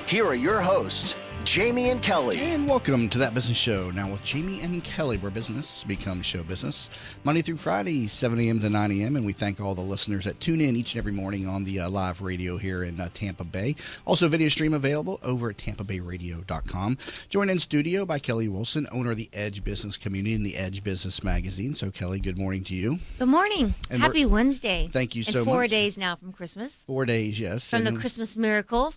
Here are your hosts, Jamie and Kelly. And welcome to That Business Show. Now with Jamie and Kelly, where business becomes show business. Monday through Friday, 7 a.m. to 9 a.m. And we thank all the listeners that tune in each and every morning on the live radio here in Tampa Bay. Also, video stream available over at tampabayradio.com. Joined in studio by Kelly Wilson, owner of the Edge Business Community and the Edge Business Magazine. So, Kelly, good morning to you. Good morning. And Happy Wednesday. Thank you so and much. 4 days now from Christmas. 4 days, yes. From the Christmas miracle.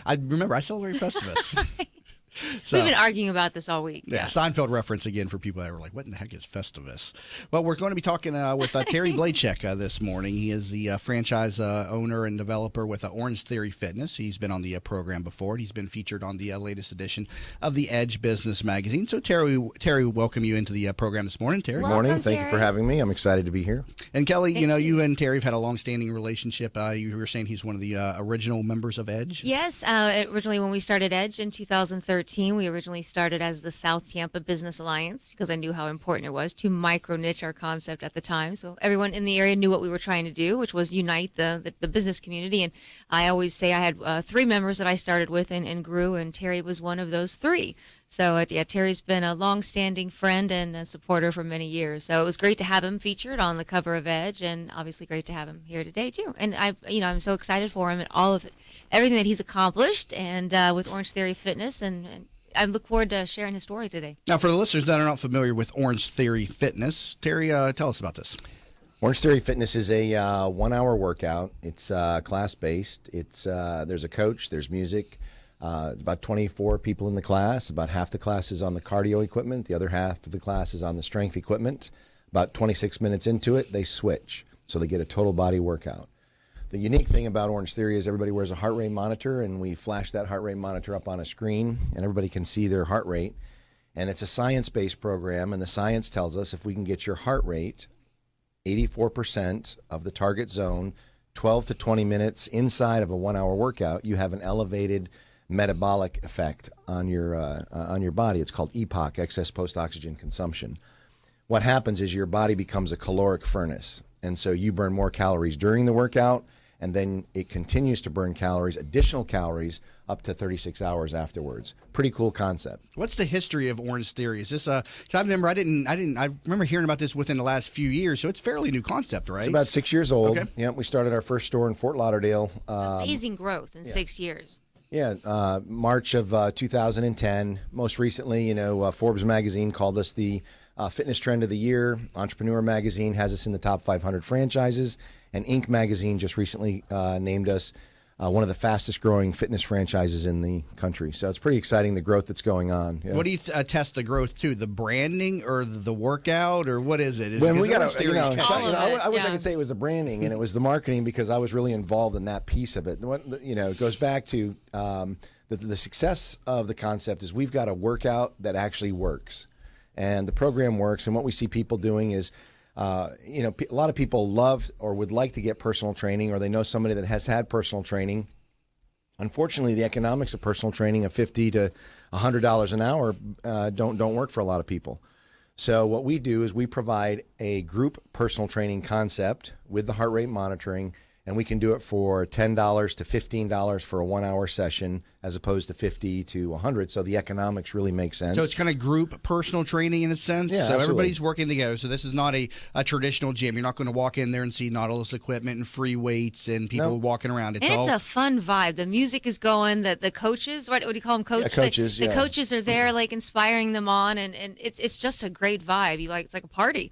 I remember, I celebrate Festivus. So, we've been arguing about this all week. Yeah, Seinfeld reference again for people that were like, what in the heck is Festivus? Well, we're going to be talking with Terry Blachek this morning. He is the franchise owner and developer with Orange Theory Fitness. He's been on the program before. He's been featured on the latest edition of the Edge Business Magazine. So, Terry, welcome you into the program this morning. Terry. Good morning. Thank you for having me. I'm excited to be here. And Kelly, you and Terry have had a long-standing relationship. You were saying he's one of the original members of Edge? Yes. Originally, when we started Edge in 2013, we originally started as the South Tampa Business Alliance because I knew how important it was to micro-niche our concept at the time. So everyone in the area knew what we were trying to do, which was unite the business community. And I always say I had 3 members that I started with and grew, and Terry was one of those 3. So, Terry's been a long-standing friend and a supporter for many years. So it was great to have him featured on the cover of Edge, and obviously great to have him here today, too. And I'm so excited for him and all of everything that he's accomplished and with Orange Theory Fitness, and I look forward to sharing his story today. Now, for the listeners that are not familiar with Orange Theory Fitness, Terry, tell us about this. Orange Theory Fitness is a 1-hour workout. It's class-based. It's there's a coach, there's music, about 24 people in the class. About half the class is on the cardio equipment. The other half of the class is on the strength equipment. About 26 minutes into it, they switch. So they get a total body workout. The unique thing about Orange Theory is everybody wears a heart rate monitor, and we flash that heart rate monitor up on a screen, and everybody can see their heart rate. And it's a science-based program, and the science tells us if we can get your heart rate 84% of the target zone, 12 to 20 minutes inside of a 1-hour workout, you have an elevated metabolic effect on your body. It's called EPOC, excess post-oxygen consumption. What happens is your body becomes a caloric furnace, and so you burn more calories during the workout, and then it continues to burn calories, additional calories, up to 36 hours afterwards. Pretty cool concept. What's the history of Orange Theory? Is this 'cause I remember I remember hearing about this within the last few years, so it's a fairly new concept, right? It's about 6 years old. Okay. Yeah, we started our first store in Fort Lauderdale. Amazing growth in 6 years. Yeah, March of 2010. Most recently, Forbes magazine called us the Fitness Trend of the Year. Entrepreneur magazine has us in the top 500 franchises. And Inc. magazine just recently named us one of the fastest growing fitness franchises in the country. So it's pretty exciting, the growth that's going on. Yeah. What do you test the growth to? The branding or the workout, or what is it? When we got I wish I yeah. could say it was the branding and it was the marketing, because I was really involved in that piece of it. It goes back to the success of the concept is we've got a workout that actually works. And the program works, and what we see people doing is, a lot of people love or would like to get personal training, or they know somebody that has had personal training. Unfortunately, the economics of personal training of $50 to $100 an hour don't work for a lot of people. So what we do is we provide a group personal training concept with the heart rate monitoring, and we can do it for $10 to $15 for a 1-hour session, as opposed to $50 to $100. So the economics really make sense. So it's kind of group personal training in a sense. Yeah, so absolutely. Everybody's working together. So this is not a traditional gym. You're not going to walk in there and see Nautilus equipment and free weights and people walking around. It's a fun vibe. The music is going. The coaches, what do you call them? Coaches. The coaches are there, like inspiring them on, and it's just a great vibe. It's like a party.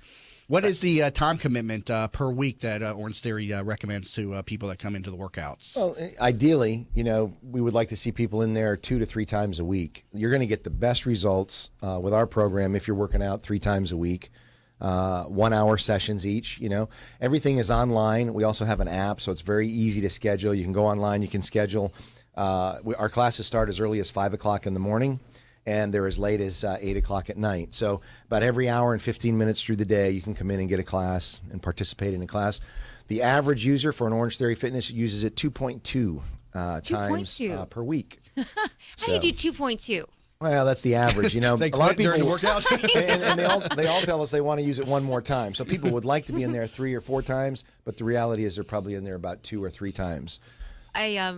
What is the time commitment per week that Orange Theory recommends to people that come into the workouts? Well, ideally, we would like to see people in there 2 to 3 times a week. You're going to get the best results with our program if you're working out 3 times a week, 1-hour sessions each. Everything is online. We also have an app, so it's very easy to schedule. You can go online. You can schedule. Our classes start as early as 5 o'clock in the morning, and they're as late as 8 o'clock at night. So about every hour and 15 minutes through the day, you can come in and get a class and participate in a class. The average user for an Orange Theory Fitness uses it 2.2 times per week. How do you do 2.2? Well, that's the average. A lot of people work out, and they all tell us they want to use it 1 more time. So people would like to be in there 3 or 4 times, but the reality is they're probably in there about 2 or 3 times.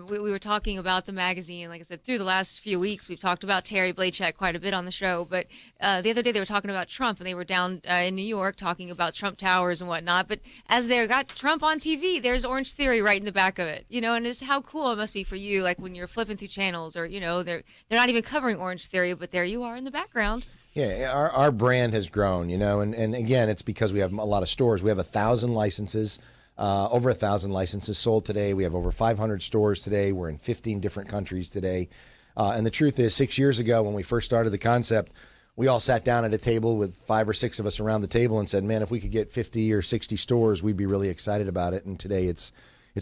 we were talking about the magazine. Like I said, through the last few weeks, we've talked about Terry Blaychak quite a bit on the show. But the other day they were talking about Trump, and they were down in New York talking about Trump Towers and whatnot. But as they got Trump on TV, there's Orange Theory right in the back of it. And just how cool it must be for you, like when you're flipping through channels, or they're not even covering Orange Theory, but there you are in the background. Yeah, our brand has grown, and again, it's because we have a lot of stores. We have 1,000 licenses, over 1,000 licenses sold today. We have over 500 stores today. We're in 15 different countries today. And the truth is, 6 years ago, when we first started the concept, we all sat down at a table with 5 or 6 of us around the table and said, man, if we could get 50 or 60 stores, we'd be really excited about it. And today it's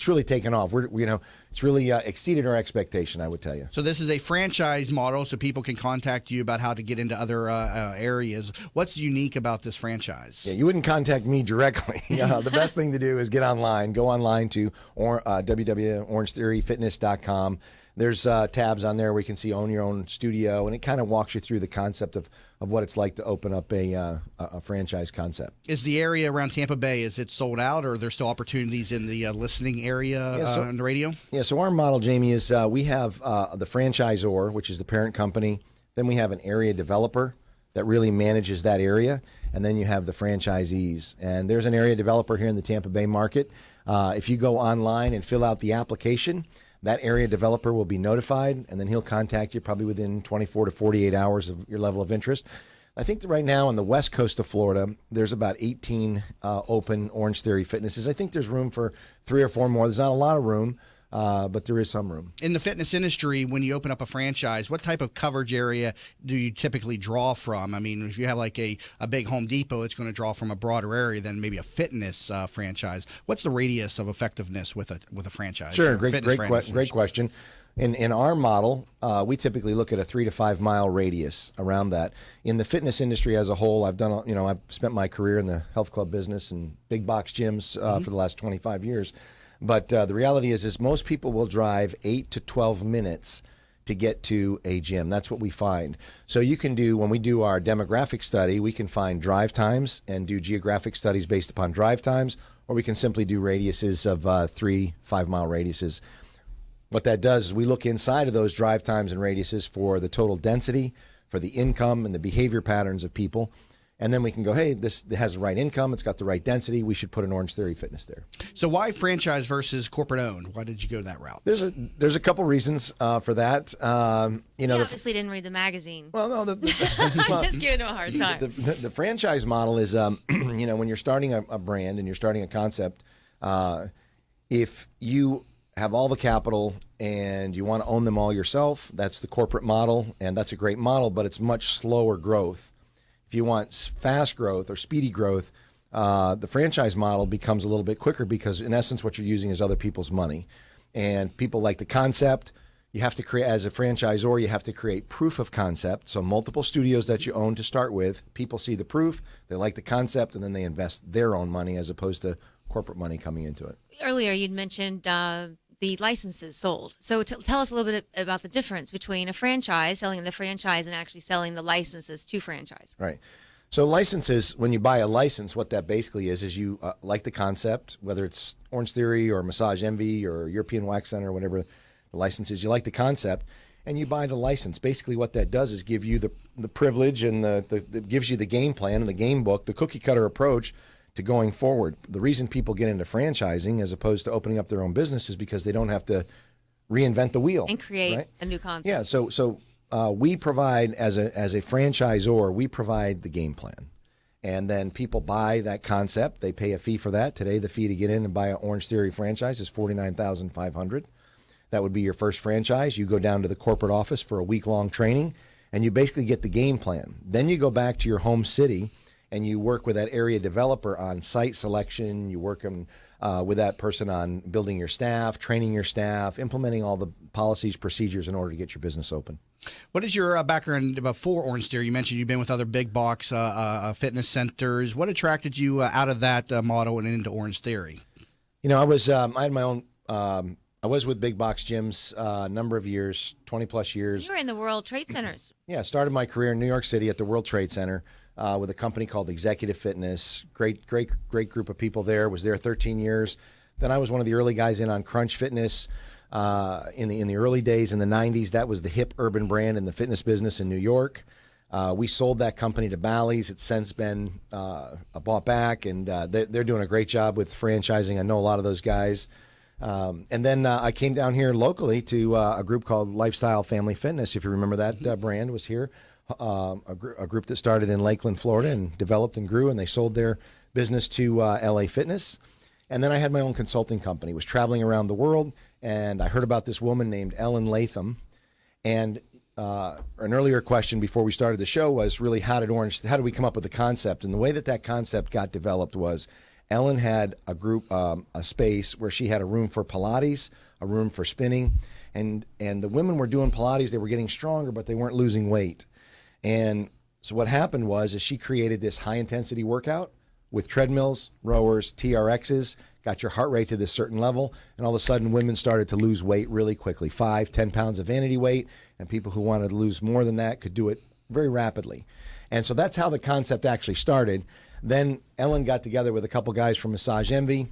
really taken off. It's really exceeded our expectation, I would tell you. So this is a franchise model, so people can contact you about how to get into other areas. What's unique about this franchise? Yeah, you wouldn't contact me directly. The best thing to do is get online. Go online to www.orangetheoryfitness.com. There's tabs on there where you can see Own Your Own Studio, and it kind of walks you through the concept of what it's like to open up a franchise concept. Is the area around Tampa Bay, is it sold out, or are there still opportunities in the listening area on the radio? Yeah, so our model, Jamie, is we have the franchisor, which is the parent company. Then we have an area developer that really manages that area. And then you have the franchisees. And there's an area developer here in the Tampa Bay market. If you go online and fill out the application, that area developer will be notified, and then he'll contact you probably within 24 to 48 hours of your level of interest. I think that right now on the west coast of Florida, there's about 18 open Orange Theory Fitnesses. I think there's room for 3 or 4 more. There's not a lot of room, but there is some room. In the fitness industry, when you open up a franchise, what type of coverage area do you typically draw from? I mean, if you have like a big Home Depot, it's going to draw from a broader area than maybe a fitness franchise. What's the radius of effectiveness with a franchise? Sure, great question. In our model, we typically look at a 3 to 5 mile radius around that. In the fitness industry as a whole, I've spent my career in the health club business and big box gyms for the last 25 years. But the reality is most people will drive 8 to 12 minutes to get to a gym. That's what we find. So you can when we do our demographic study, we can find drive times and do geographic studies based upon drive times, or we can simply do radiuses of 3-5 mile radiuses. What that does is we look inside of those drive times and radiuses for the total density, for the income and the behavior patterns of people. And then we can go, hey, this has the right income, it's got the right density, we should put an Orange Theory Fitness there. So why franchise versus corporate owned? Why did you go that route? There's a couple reasons for that. You obviously didn't read the magazine. Well, no. I'm just giving him a hard time. The franchise model is, when you're starting a brand and you're starting a concept, if you have all the capital and you want to own them all yourself, that's the corporate model, and that's a great model, but it's much slower growth. If you want fast growth or speedy growth, the franchise model becomes a little bit quicker because, in essence, what you're using is other people's money. And people like the concept. You have to create, as a franchisor, you have to create proof of concept. So multiple studios that you own to start with, people see the proof, they like the concept, and then they invest their own money as opposed to corporate money coming into it. Earlier, you'd mentioned the licenses sold. So tell us a little bit about the difference between a franchise, selling the franchise, and actually selling the licenses to franchise. Right. So licenses, when you buy a license, what that basically is you like the concept, whether it's Orange Theory or Massage Envy or European Wax Center or whatever the license is, you like the concept, and you buy the license. Basically what that does is give you the privilege and it gives you the game plan and the game book, the cookie cutter approach to going forward. The reason people get into franchising as opposed to opening up their own business is because they don't have to reinvent the wheel and create a new concept. Yeah, so we provide as a franchisor, we provide the game plan, and then people buy that concept. They pay a fee for that. Today, the fee to get in and buy an Orange Theory franchise is $49,500. That would be your first franchise. You go down to the corporate office for a week-long training, and you basically get the game plan. Then you go back to your home city and you work with that area developer on site selection. You work with that person on building your staff, training your staff, implementing all the policies, procedures in order to get your business open. What is your background before Orange Theory? You mentioned you've been with other big box fitness centers. What attracted you out of that model and into Orange Theory? I had my own. I was with big box gyms a number of years, 20 plus years. You were in the World Trade Centers. Yeah, started my career in New York City at the World Trade Center with a company called Executive Fitness. Great group of people there. Was there 13 years. Then I was one of the early guys in on Crunch Fitness. in the early days in the 90s. That was the hip urban brand in the fitness business in New York. We sold that company to Bally's. It's since been bought back, and they're doing a great job with franchising. I know a lot of those guys. And then I came down here locally to a group called Lifestyle Family Fitness. If you remember that brand was here, a group that started in Lakeland, Florida, and developed and grew, and they sold their business to LA Fitness. And then I had my own consulting company, was traveling around the world, and I heard about this woman named Ellen Latham. And an earlier question before we started the show was really how did we come up with the concept? And the way that concept got developed was Ellen had a group, a space where she had a room for Pilates, a room for spinning, and the women were doing Pilates. They were getting stronger, but they weren't losing weight. And so what happened is she created this high intensity workout with treadmills, rowers, TRXs, got your heart rate to this certain level, and all of a sudden women started to lose weight really quickly, 5-10 pounds of vanity weight, and people who wanted to lose more than that could do it very rapidly. And so that's how the concept actually started. Then Ellen got together with a couple guys from Massage Envy.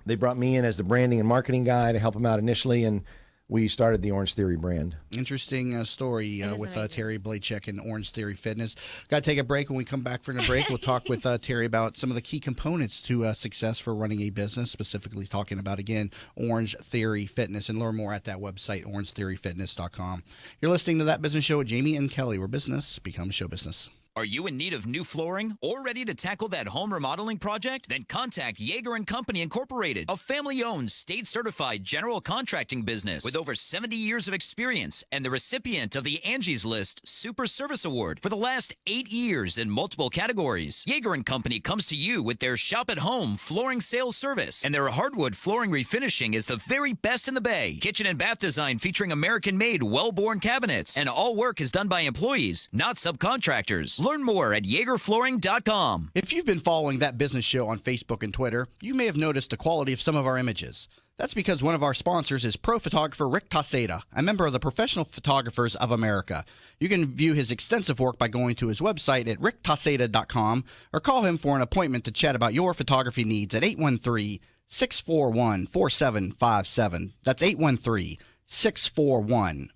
They brought me in as the branding and marketing guy to help them out initially, and we started the Orange Theory brand. Interesting story with Terry Blachek and Orange Theory Fitness. Got to take a break. When we come back from the break, we'll talk with Terry about some of the key components to success for running a business, specifically talking about, again, Orange Theory Fitness, and learn more at that website, orangetheoryfitness.com. You're listening to That Business Show with Jamie and Kelly, where business becomes show business. Are you in need of new flooring or ready to tackle that home remodeling project? Then contact Yeager & Company Incorporated, a family-owned, state-certified general contracting business with over 70 years of experience and the recipient of the Angie's List Super Service Award for the last 8 years in multiple categories. Yeager & Company comes to you with their shop-at-home flooring sales service, and their hardwood flooring refinishing is the very best in the Bay. Kitchen and bath design featuring American-made, well-born cabinets, and all work is done by employees, not subcontractors. Learn more at YeagerFlooring.com. If you've been following That Business Show on Facebook and Twitter, you may have noticed the quality of some of our images. That's because one of our sponsors is pro photographer Rick Taseda, a member of the Professional Photographers of America. You can view his extensive work by going to his website at ricktaseda.com or call him for an appointment to chat about your photography needs at 813-641-4757. That's 813-641-4757.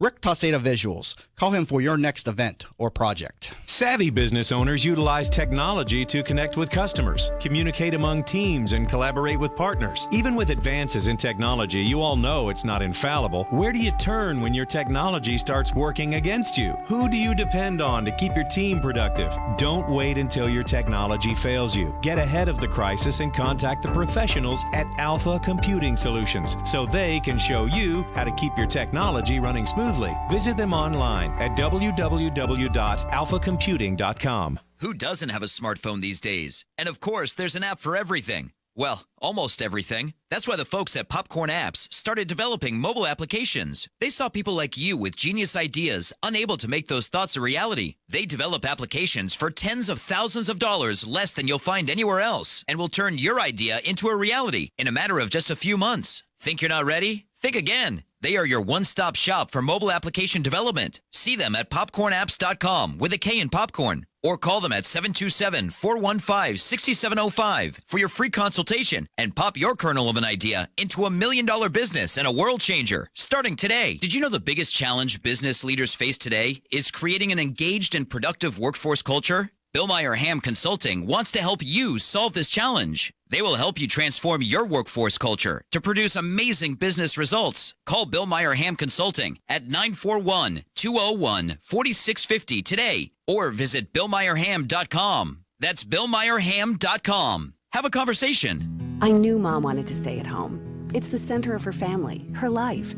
Rick Taseda Visuals. Call him for your next event or project. Savvy business owners utilize technology to connect with customers, communicate among teams, and collaborate with partners. Even with advances in technology, you all know it's not infallible. Where do you turn when your technology starts working against you? Who do you depend on to keep your team productive? Don't wait until your technology fails you. Get ahead of the crisis and contact the professionals at Alpha Computing Solutions so they can show you how to keep your technology running smoothly. Visit them online at www.alphacomputing.com. Who doesn't have a smartphone these days? And of course, there's an app for everything. Well, almost everything. That's why the folks at Popcorn Apps started developing mobile applications. They saw people like you with genius ideas, unable to make those thoughts a reality. They develop applications for tens of thousands of dollars less than you'll find anywhere else, and will turn your idea into a reality in a matter of just a few months. Think you're not ready? Think again. They are your one-stop shop for mobile application development. See them at popcornapps.com with a K in popcorn, or call them at 727-415-6705 for your free consultation and pop your kernel of an idea into $1 million business and a world changer starting today. Did you know the biggest challenge business leaders face today is creating an engaged and productive workforce culture? Bill Meyer Ham Consulting wants to help you solve this challenge. They will help you transform your workforce culture to produce amazing business results. Call Bill Meyer Ham Consulting at 941-201-4650 today or visit BillMeyerHam.com. That's BillMeyerHam.com. Have a conversation. I knew Mom wanted to stay at home. It's the center of her family, her life.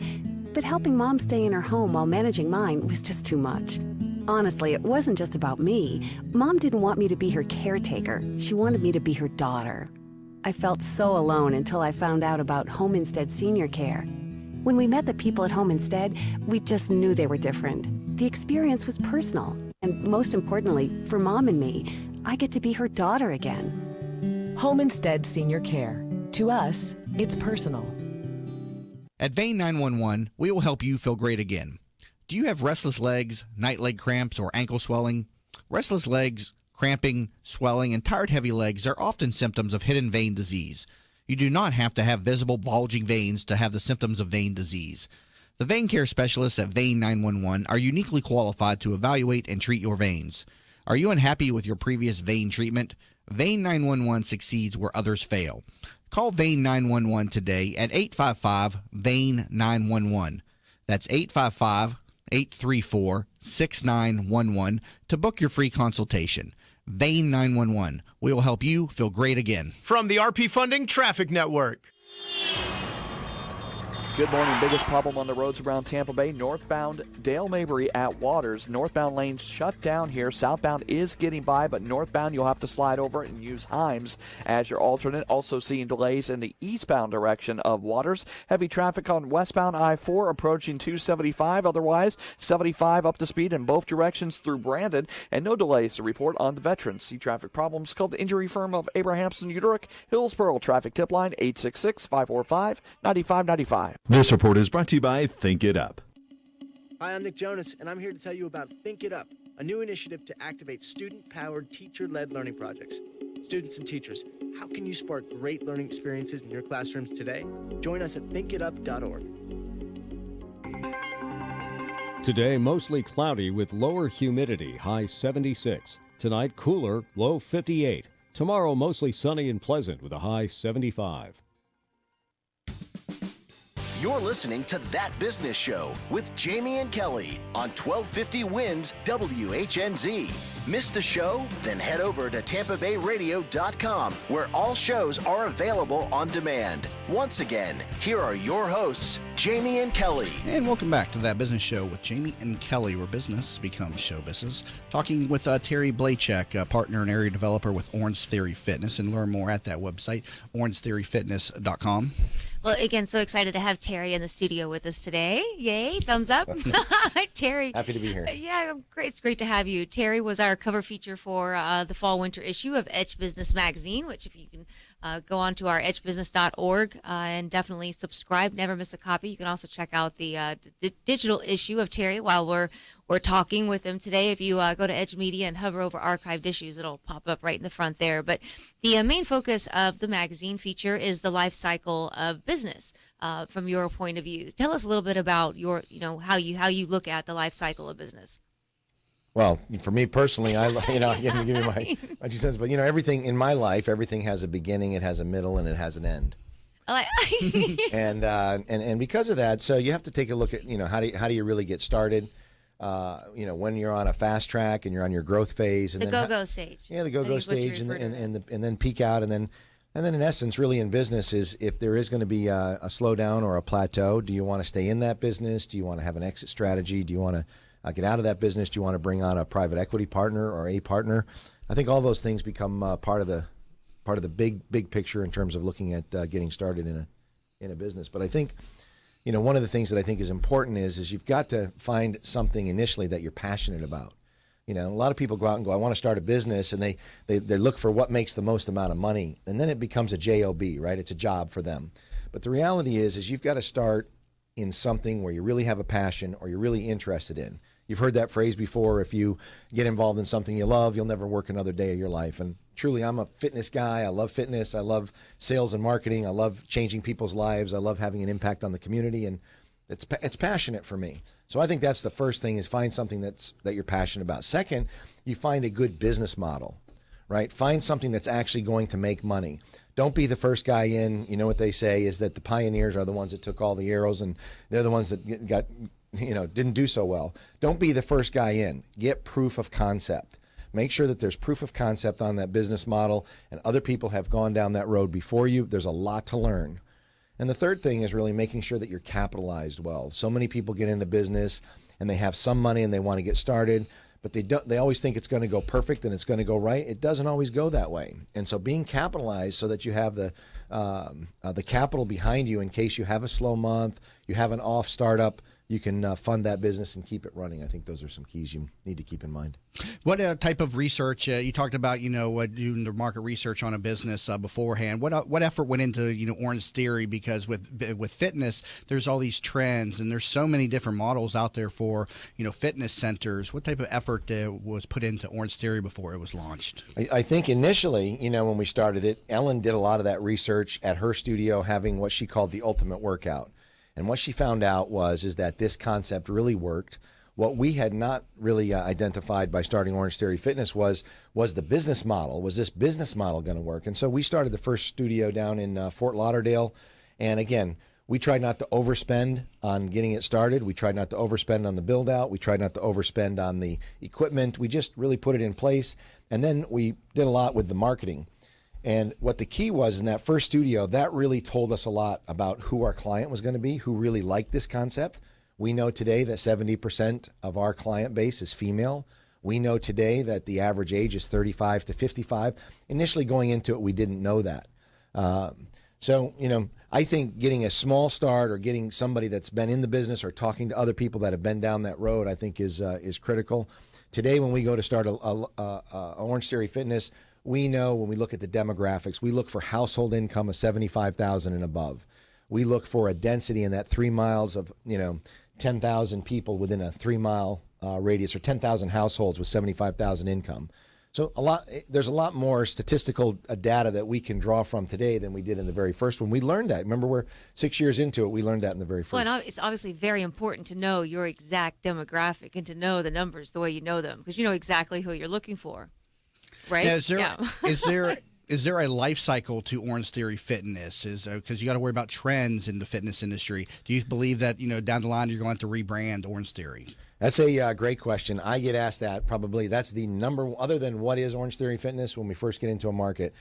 But helping Mom stay in her home while managing mine was just too much. Honestly, it wasn't just about me. Mom didn't want me to be her caretaker. She wanted me to be her daughter. I felt so alone until I found out about Home Instead Senior Care. When we met the people at Home Instead, we just knew they were different. The experience was personal. And most importantly, for Mom and me, I get to be her daughter again. Home Instead Senior Care. To us, it's personal. At Vein 911, we will help you feel great again. Do you have restless legs, night leg cramps, or ankle swelling? Restless legs, cramping, swelling, and tired heavy legs are often symptoms of hidden vein disease. You do not have to have visible bulging veins to have the symptoms of vein disease. The vein care specialists at Vein 911 are uniquely qualified to evaluate and treat your veins. Are you unhappy with your previous vein treatment? Vein 911 succeeds where others fail. Call Vein 911 today at 855-VEIN-911. That's 855-834-6911 to book your free consultation. Vein 911. We will help you feel great again. From the RP Funding Traffic Network. Good morning. Biggest problem on the roads around Tampa Bay, northbound Dale Mabry at Waters. Northbound lanes shut down here. Southbound is getting by, but northbound you'll have to slide over and use Himes as your alternate. Also seeing delays in the eastbound direction of Waters. Heavy traffic on westbound I-4 approaching 275. Otherwise, 75 up to speed in both directions through Brandon. And no delays to report on the Veterans. See traffic problems, call the injury firm of Abrahamson Uterick. Hillsborough traffic tip line 866-545-9595. This report is brought to you by Think It Up. Hi, I'm Nick Jonas, and I'm here to tell you about Think It Up, a new initiative to activate student-powered, teacher-led learning projects. Students and teachers, how can you spark great learning experiences in your classrooms today? Join us at thinkitup.org. Today, mostly cloudy with lower humidity, high 76. Tonight, cooler, low 58. Tomorrow, mostly sunny and pleasant with a high 75. You're listening to That Business Show with Jamie and Kelly on 1250 Winds WHNZ. Missed the show? Then head over to TampaBayRadio.com, where all shows are available on demand. Once again, here are your hosts, Jamie and Kelly. And welcome back to That Business Show with Jamie and Kelly, where business becomes show business. Talking with Terry Blachek, partner and area developer with Orange Theory Fitness, and learn more at that website, orangetheoryfitness.com. Well, again, so excited to have Terry in the studio with us today. Yay, thumbs up. Terry. Happy to be here. Yeah, great. It's great to have you. Terry was our cover feature for the fall-winter issue of Edge Business Magazine, which if you can go on to our edgebusiness.org and definitely subscribe, never miss a copy. You can also check out the digital issue of Terry while we're talking with him today. If you go to Edge Media and hover over archived issues, it'll pop up right in the front there. But the main focus of the magazine feature is the life cycle of business from your point of view. Tell us a little bit about your, how you look at the life cycle of business. Well, for me personally, give me my 2 cents. But everything in my life, everything has a beginning, it has a middle, and it has an end. And because of that, so you have to take a look at how do you really get started. When you're on a fast track and you're on your growth phase, and the go-go stage. Yeah, the go-go stage, and then peak out, and then in essence, really in business, is if there is going to be a slowdown or a plateau, do you want to stay in that business? Do you want to have an exit strategy? Do you want to get out of that business? Do you want to bring on a private equity partner or a partner? I think all those things become part of the big picture in terms of looking at getting started in a business. But I think, one of the things that I think is important is you've got to find something initially that you're passionate about. A lot of people go out and go, I want to start a business, and they look for what makes the most amount of money, and then it becomes a job, right? It's a job for them. But the reality is you've got to start in something where you really have a passion or you're really interested in. You've heard that phrase before: if you get involved in something you love, you'll never work another day of your life. And truly, I'm a fitness guy. I love fitness. I love sales and marketing. I love changing people's lives. I love having an impact on the community, and it's passionate for me. So I think that's the first thing, is find something that you're passionate about. Second, you find a good business model, right? Find something that's actually going to make money. Don't be the first guy in. You know what they say is that the pioneers are the ones that took all the arrows, and they're the ones that didn't do so well. Don't be the first guy in. Get proof of concept. Make sure that there's proof of concept on that business model, and other people have gone down that road before you. There's a lot to learn. And the third thing is really making sure that you're capitalized well. So many people get into business and they have some money and they want to get started, but they always think it's going to go perfect and it's going to go right. It doesn't always go that way. And so being capitalized so that you have the capital behind you in case you have a slow month, you have an off startup, fund that business and keep it running. I think those are some keys you need to keep in mind. What type of research you talked about? Doing the market research on a business beforehand. What effort went into Orange Theory? Because with fitness, there's all these trends, and there's so many different models out there for fitness centers. What type of effort was put into Orange Theory before it was launched? I think initially, when we started it, Ellen did a lot of that research at her studio, having what she called the ultimate workout. And what she found out is that this concept really worked. What we had not really identified by starting Orange Theory Fitness was the business model. Was this business model going to work? And so we started the first studio down in Fort Lauderdale. And again, we tried not to overspend on getting it started. We tried not to overspend on the build out. We tried not to overspend on the equipment. We just really put it in place. And then we did a lot with the marketing. And what the key was in that first studio, that really told us a lot about who our client was going to be, who really liked this concept. We know today that 70% of our client base is female. We know today that the average age is 35 to 55. Initially going into it, we didn't know that. So, I think getting a small start or getting somebody that's been in the business or talking to other people that have been down that road, I think is critical. Today, when we go to start a Orange Theory Fitness, we know when we look at the demographics, we look for household income of $75,000 and above. We look for a density in that 3 miles of 10,000 people within a 3 mile radius, or 10,000 households with 75,000 income. So there's a lot more statistical data that we can draw from today than we did in the very first one. We learned that. Remember, we're 6 years into it. We learned that in the very first. Well, and it's obviously very important to know your exact demographic and to know the numbers the way you know them, because you know exactly who you're looking for. Right? Now, is there a life cycle to Orange Theory Fitness? Because you got to worry about trends in the fitness industry. Do you believe that down the line you're going to rebrand Orange Theory? That's a great question. I get asked that probably. That's the number, other than what is Orange Theory Fitness when we first get into a market.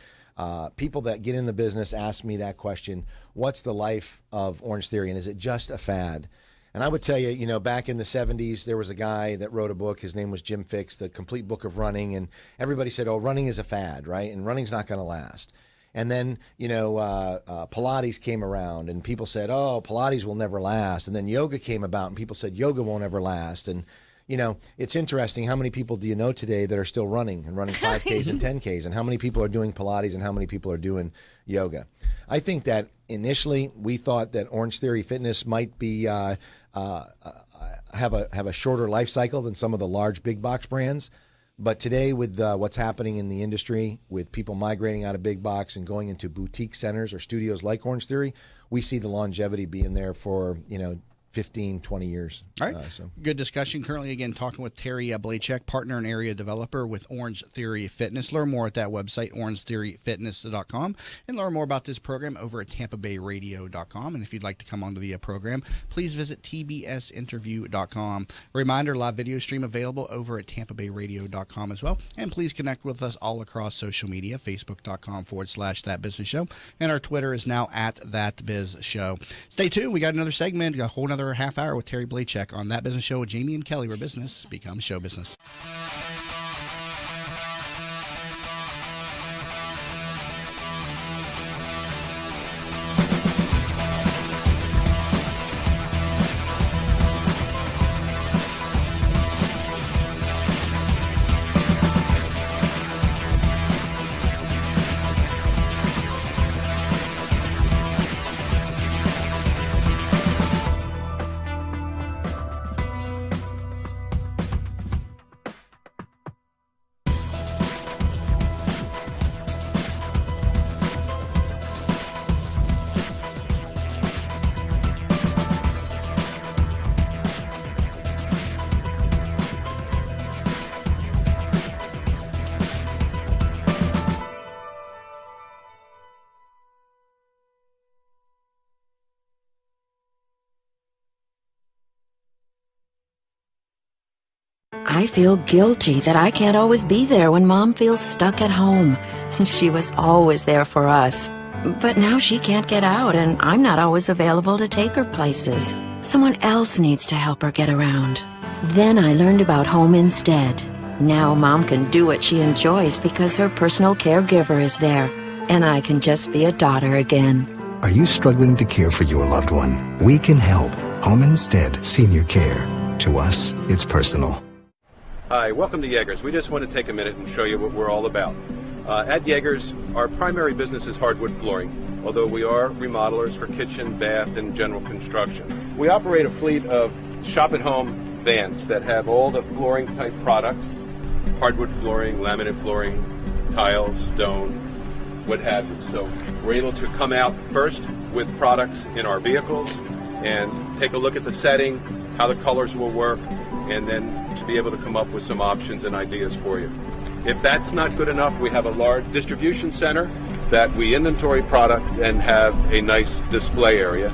People that get in the business ask me that question: what's the life of Orange Theory, and is it just a fad? And I would tell you, back in the 70s, there was a guy that wrote a book. His name was Jim Fixx, The Complete Book of Running. And everybody said, running is a fad, right? And running's not going to last. And then, Pilates came around and people said, Pilates will never last. And then yoga came about and people said, yoga won't ever last. And, it's interesting. How many people do you know today that are still running and running 5Ks and 10Ks? And how many people are doing Pilates and how many people are doing yoga? I think that initially we thought that Orange Theory Fitness might be have a shorter life cycle than some of the large big box brands. But today, with what's happening in the industry, with people migrating out of big box and going into boutique centers or studios like Orange Theory, we see the longevity being there for 15, 20 years. All right. Good discussion. Currently, again, talking with Terry Blachek, partner and area developer with Orange Theory Fitness. Learn more at that website, orangetheoryfitness.com, and learn more about this program over at tampabayradio.com. And if you'd like to come onto the program, please visit tbsinterview.com. Reminder, live video stream available over at tampabayradio.com as well. And please connect with us all across social media, facebook.com/thatbusinessshow. And our Twitter is now at thatbizshow. Stay tuned. We got another segment, got a whole another half hour with Terry Blachek on That Business Show with Jamie and Kelly, where business becomes show business. I feel guilty that I can't always be there when Mom feels stuck at home. She was always there for us. But now she can't get out, and I'm not always available to take her places. Someone else needs to help her get around. Then I learned about Home Instead. Now Mom can do what she enjoys because her personal caregiver is there, and I can just be a daughter again. Are you struggling to care for your loved one? We can help. Home Instead Senior Care. To us, it's personal. Hi, welcome to Yeager's. We just want to take a minute and show you what we're all about. At Yeager's, our primary business is hardwood flooring, although we are remodelers for kitchen, bath, and general construction. We operate a fleet of shop-at-home vans that have all the flooring-type products, hardwood flooring, laminate flooring, tiles, stone, what have you. So we're able to come out first with products in our vehicles and take a look at the setting, how the colors will work, and then to be able to come up with some options and ideas for you. If that's not good enough, we have a large distribution center that we inventory product and have a nice display area.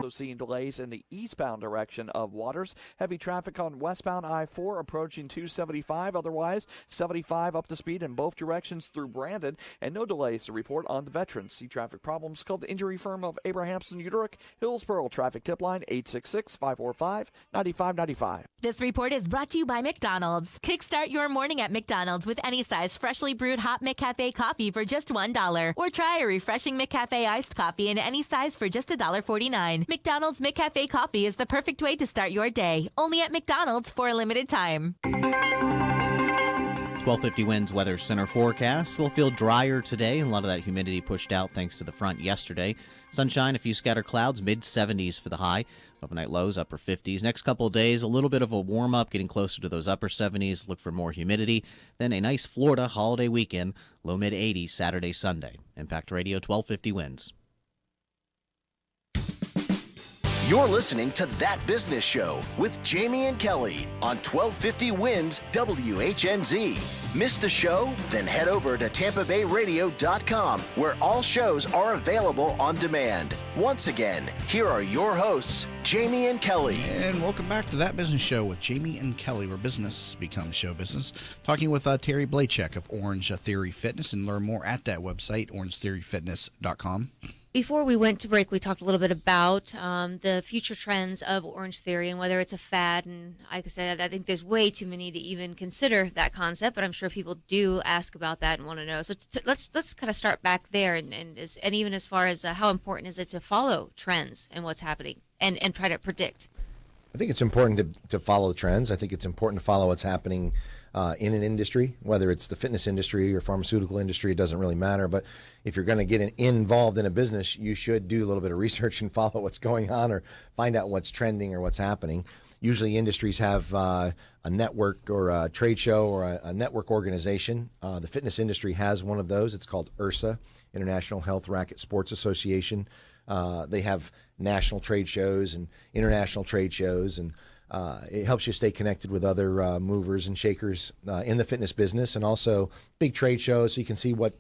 Seeing delays in the eastbound direction of Waters. Heavy traffic on westbound I-4 approaching 275. Otherwise, 75 up to speed in both directions through Brandon. And no delays to report on the Veterans. See traffic problems, call the injury firm of Abrahamson Uterick, Hillsborough. Traffic tip line 866-545-9595. This report is brought to you by McDonald's. Kickstart your morning at McDonald's with any size freshly brewed hot McCafe coffee for just $1. Or try a refreshing McCafe iced coffee in any size for just $1.49. McDonald's McCafe coffee is the perfect way to start your day. Only at McDonald's for a limited time. 1250 winds weather center forecast. Will feel drier today. A lot of that humidity pushed out thanks to the front yesterday. Sunshine, a few scattered clouds, mid-70s for the high. Overnight lows, upper 50s. Next couple of days, a little bit of a warm-up, getting closer to those upper 70s. Look for more humidity. Then a nice Florida holiday weekend, low mid-80s Saturday, Sunday. Impact Radio 1250 winds. You're listening to That Business Show with Jamie and Kelly on 1250 Winds WHNZ. Missed a show? Then head over to TampaBayRadio.com, where all shows are available on demand. Once again, here are your hosts, Jamie and Kelly. And welcome back to That Business Show with Jamie and Kelly, where business becomes show business. Talking with Terry Blachek of Orange Theory Fitness, and learn more at that website, orangetheoryfitness.com. Before we went to break, we talked a little bit about the future trends of Orange Theory and whether it's a fad. And like I said, I think there's way too many to even consider that concept, but I'm sure people do ask about that and want to know. So let's kind of start back there, and even as far as how important is it to follow trends and what's happening and try to predict. I think it's important to follow the trends. I think it's important to follow what's happening in an industry, whether it's the fitness industry or pharmaceutical industry, it doesn't really matter. But if you're going to get involved in a business, you should do a little bit of research and follow what's going on or find out what's trending or what's happening. Usually industries have a network or a trade show or a network organization. The fitness industry has one of those. It's called IHRSA, International Health Racket Sports Association. They have national trade shows and international trade shows, and it helps you stay connected with other movers and shakers in the fitness business, and also big trade shows so you can see what,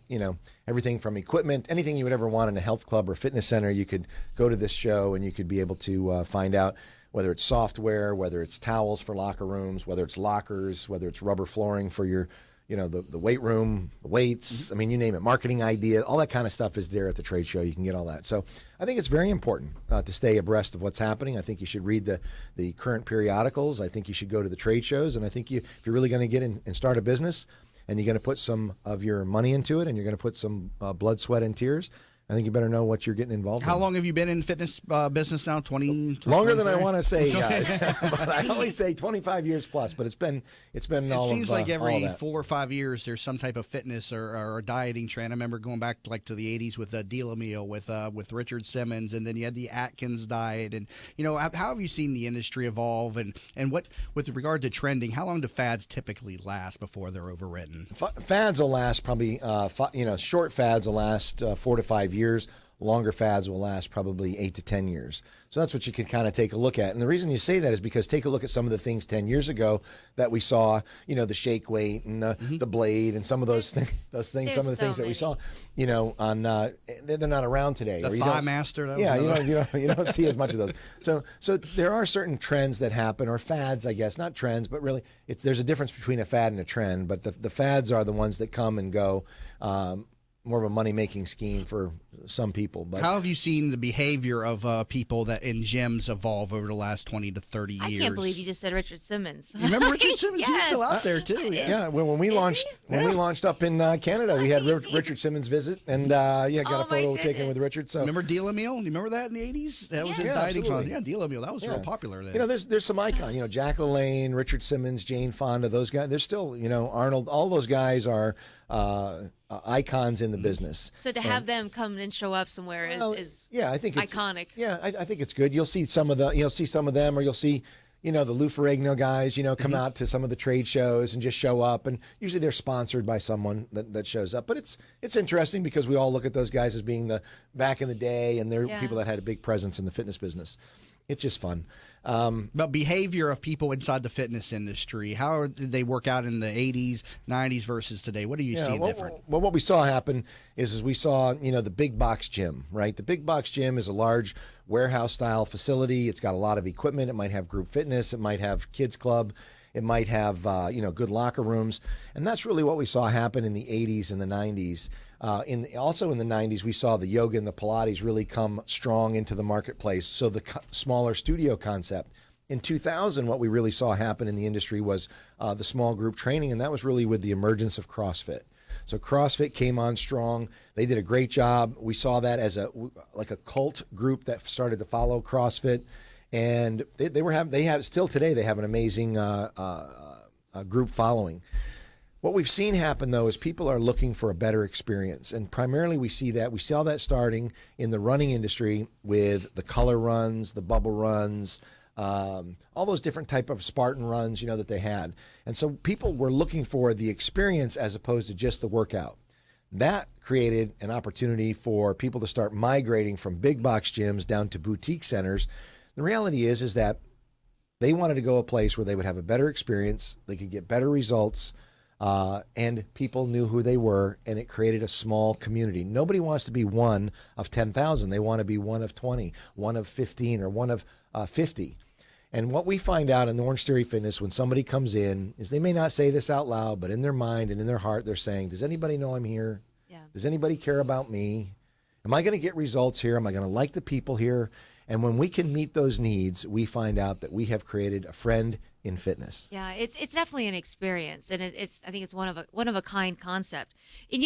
everything from equipment, anything you would ever want in a health club or fitness center. You could go to this show and you could be able to find out whether it's software, whether it's towels for locker rooms, whether it's lockers, whether it's rubber flooring for your the weight room, the weights, I mean, you name it, marketing idea, all that kind of stuff is there at the trade show. You can get all that. So I think it's very important to stay abreast of what's happening. I think you should read the current periodicals. I think you should go to the trade shows. And I think if you're really going to get in and start a business and you're going to put some of your money into it and you're going to put some blood, sweat, and tears, I think you better know what you're getting involved in. How long have you been in fitness business now? 20 Longer than I want to say, but I only say 25 years plus. But it's been all. It seems like every 4 or 5 years there's some type of fitness or dieting trend. I remember going back to the 80s with Deal a Meal with Richard Simmons, and then you had the Atkins diet. And how have you seen the industry evolve? And what with regard to trending, how long do fads typically last before they're overwritten? Fads will last probably short fads will last 4 to 5 years. Longer fads will last probably 8 to 10 years. So that's what you can kind of take a look at. And the reason you say that is because take a look at some of the things 10 years ago that we saw, the shake weight and the blade and some of those things, some of the things that we saw, on they're not around today. The Thigh Master. Yeah, you don't see as much of those. So there are certain trends that happen, or fads, I guess, not trends, but really there's a difference between a fad and a trend. But the fads are the ones that come and go. More of a money-making scheme for some people. But how have you seen the behavior of people that in gyms evolve over the last 20 to 30 years? I can't believe you just said Richard Simmons. You remember Richard Simmons? Yes. He's still out there too. Yeah, when we launched up in Canada, we had Richard Simmons visit, and got a photo taken with Richard. So remember Deal a Meal? You remember that in the 80s? That was his dieting contest. Yeah, Deal a Meal. That was real popular then. There's some icons. Jack LaLanne, Richard Simmons, Jane Fonda. Those guys. They're still, Arnold. All those guys are icons in the business. So to have them come and show up somewhere is I think it's iconic. Yeah, I think it's good. You'll see some of them, or you'll see the Lou Ferrigno guys, come out to some of the trade shows and just show up, and usually they're sponsored by someone that shows up. But it's interesting because we all look at those guys as being the back in the day, and they're people that had a big presence in the fitness business. It's just fun. But behavior of people inside the fitness industry, how did they work out in the 80s, 90s versus today? What do you see different? Well, what we saw happen is we saw, the big box gym, right? The big box gym is a large warehouse-style facility. It's got a lot of equipment. It might have group fitness. It might have kids club. It might have, good locker rooms. And that's really what we saw happen in the 80s and the 90s. Also in the 90s, we saw the yoga and the Pilates really come strong into the marketplace. So the smaller studio concept. In 2000, what we really saw happen in the industry was the small group training, and that was really with the emergence of CrossFit. So CrossFit came on strong. They did a great job. We saw that as a cult group that started to follow CrossFit, and they have an amazing group following. What we've seen happen, though, is people are looking for a better experience. And primarily we saw that starting in the running industry with the color runs, the bubble runs, all those different type of Spartan runs, that they had. And so people were looking for the experience as opposed to just the workout. That created an opportunity for people to start migrating from big box gyms down to boutique centers. The reality is that they wanted to go a place where they would have a better experience, they could get better results, and people knew who they were, and it created a small community. Nobody wants to be one of 10,000. They want to be one of 20, one of 15, or one of 50. And what we find out in the Orange Theory Fitness when somebody comes in is they may not say this out loud, but in their mind and in their heart, they're saying, does anybody know I'm here? Yeah. Does anybody care about me? Am I going to get results here? Am I going to like the people here? And when we can meet those needs, we find out that we have created a friend in fitness. Yeah, it's definitely an experience, and I think it's one of a kind concept. And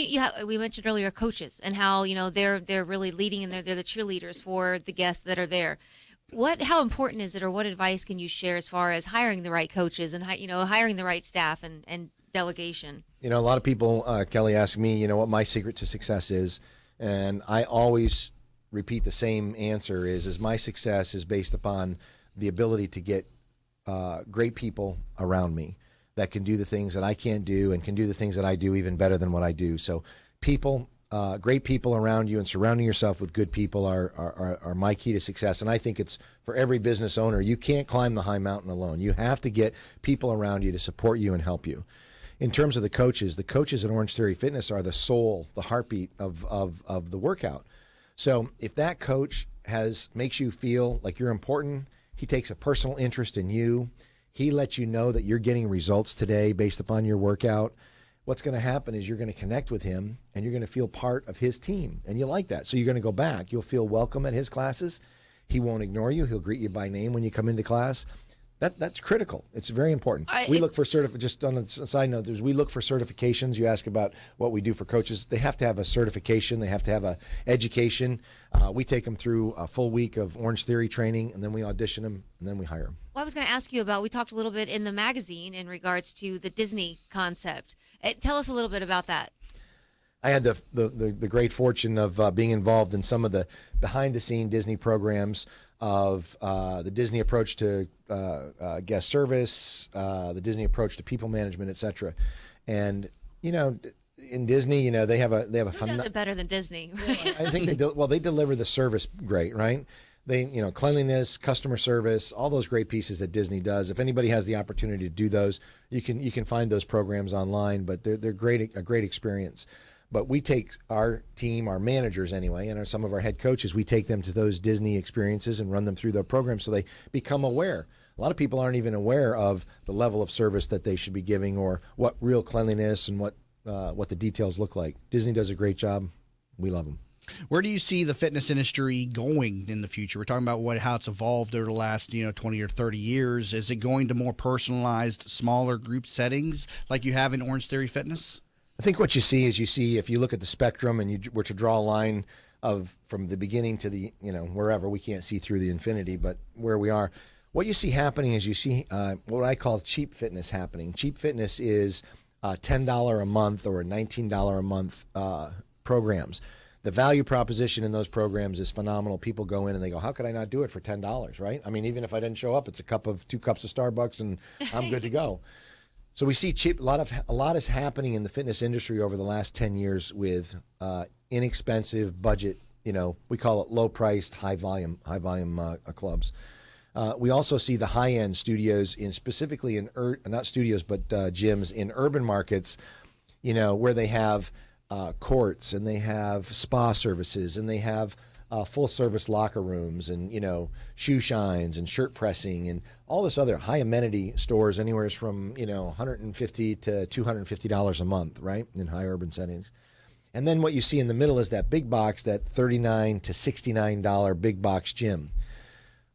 we mentioned earlier coaches and how they're really leading, and they're the cheerleaders for the guests that are there. How important is it, or what advice can you share as far as hiring the right coaches and hiring the right staff and delegation? A lot of people, Kelly, ask me, what my secret to success is, and I always repeat the same answer: is my success is based upon the ability to get great people around me that can do the things that I can't do and can do the things that I do even better than what I do. So great people around you and surrounding yourself with good people are my key to success. And I think it's for every business owner. You can't climb the high mountain alone. You have to get people around you to support you and help you. In terms of the coaches at Orange Theory Fitness are the soul, the heartbeat of the workout. So if that coach makes you feel like you're important, he takes a personal interest in you, he lets you know that you're getting results today based upon your workout, what's going to happen is you're going to connect with him and you're going to feel part of his team. And you like that. So you're going to go back. You'll feel welcome at his classes. He won't ignore you. He'll greet you by name when you come into class. That's critical. It's very important. We look for just on a side note, we look for certifications. You ask about what we do for coaches. They have to have a certification. They have to have a education. We take them through a full week of Orange Theory training, and then we audition them, and then we hire them. Well, I was going to ask you we talked a little bit in the magazine in regards to the Disney concept. Tell us a little bit about that. I had the great fortune of being involved in some of the behind-the-scene Disney programs of the Disney approach to guest service, the Disney approach to people management, etc. And in Disney, they have a Who does it better than Disney? Right? I think they deliver the service great, right? They cleanliness, customer service, all those great pieces that Disney does. If anybody has the opportunity to do those, you can find theyose programs online. But they're great, a great experience. But we take our team, our managers anyway, and some of our head coaches, we take them to those Disney experiences and run them through the program so they become aware. A lot of people aren't even aware of the level of service that they should be giving or what real cleanliness and what the details look like. Disney does a great job. We love them. Where do you see the fitness industry going in the future? We're talking about how it's evolved over the last 20 or 30 years. Is it going to more personalized, smaller group settings like you have in Orange Theory Fitness? I think what you see is if you look at the spectrum and you were to draw a line from the beginning to the wherever, we can't see through the infinity, but where we are, what you see happening is you see what I call cheap fitness happening. Cheap fitness is $10 a month or $19 a month programs. The value proposition in those programs is phenomenal. People go in and they go, how could I not do it for $10, right? I mean, even if I didn't show up, it's 2 cups of Starbucks and I'm good to go. So we see cheap. A lot is happening in the fitness industry over the last 10 years with inexpensive budget. We call it low-priced, high-volume clubs. We also see the high-end studios specifically in not studios but gyms in urban markets. Where they have courts and they have spa services and they have full-service locker rooms and shoe shines and shirt pressing and all this other high amenity stores, anywhere from $150 to $250 a month, right, in high urban settings. And then what you see in the middle is that big box, that $39 to $69 big box gym.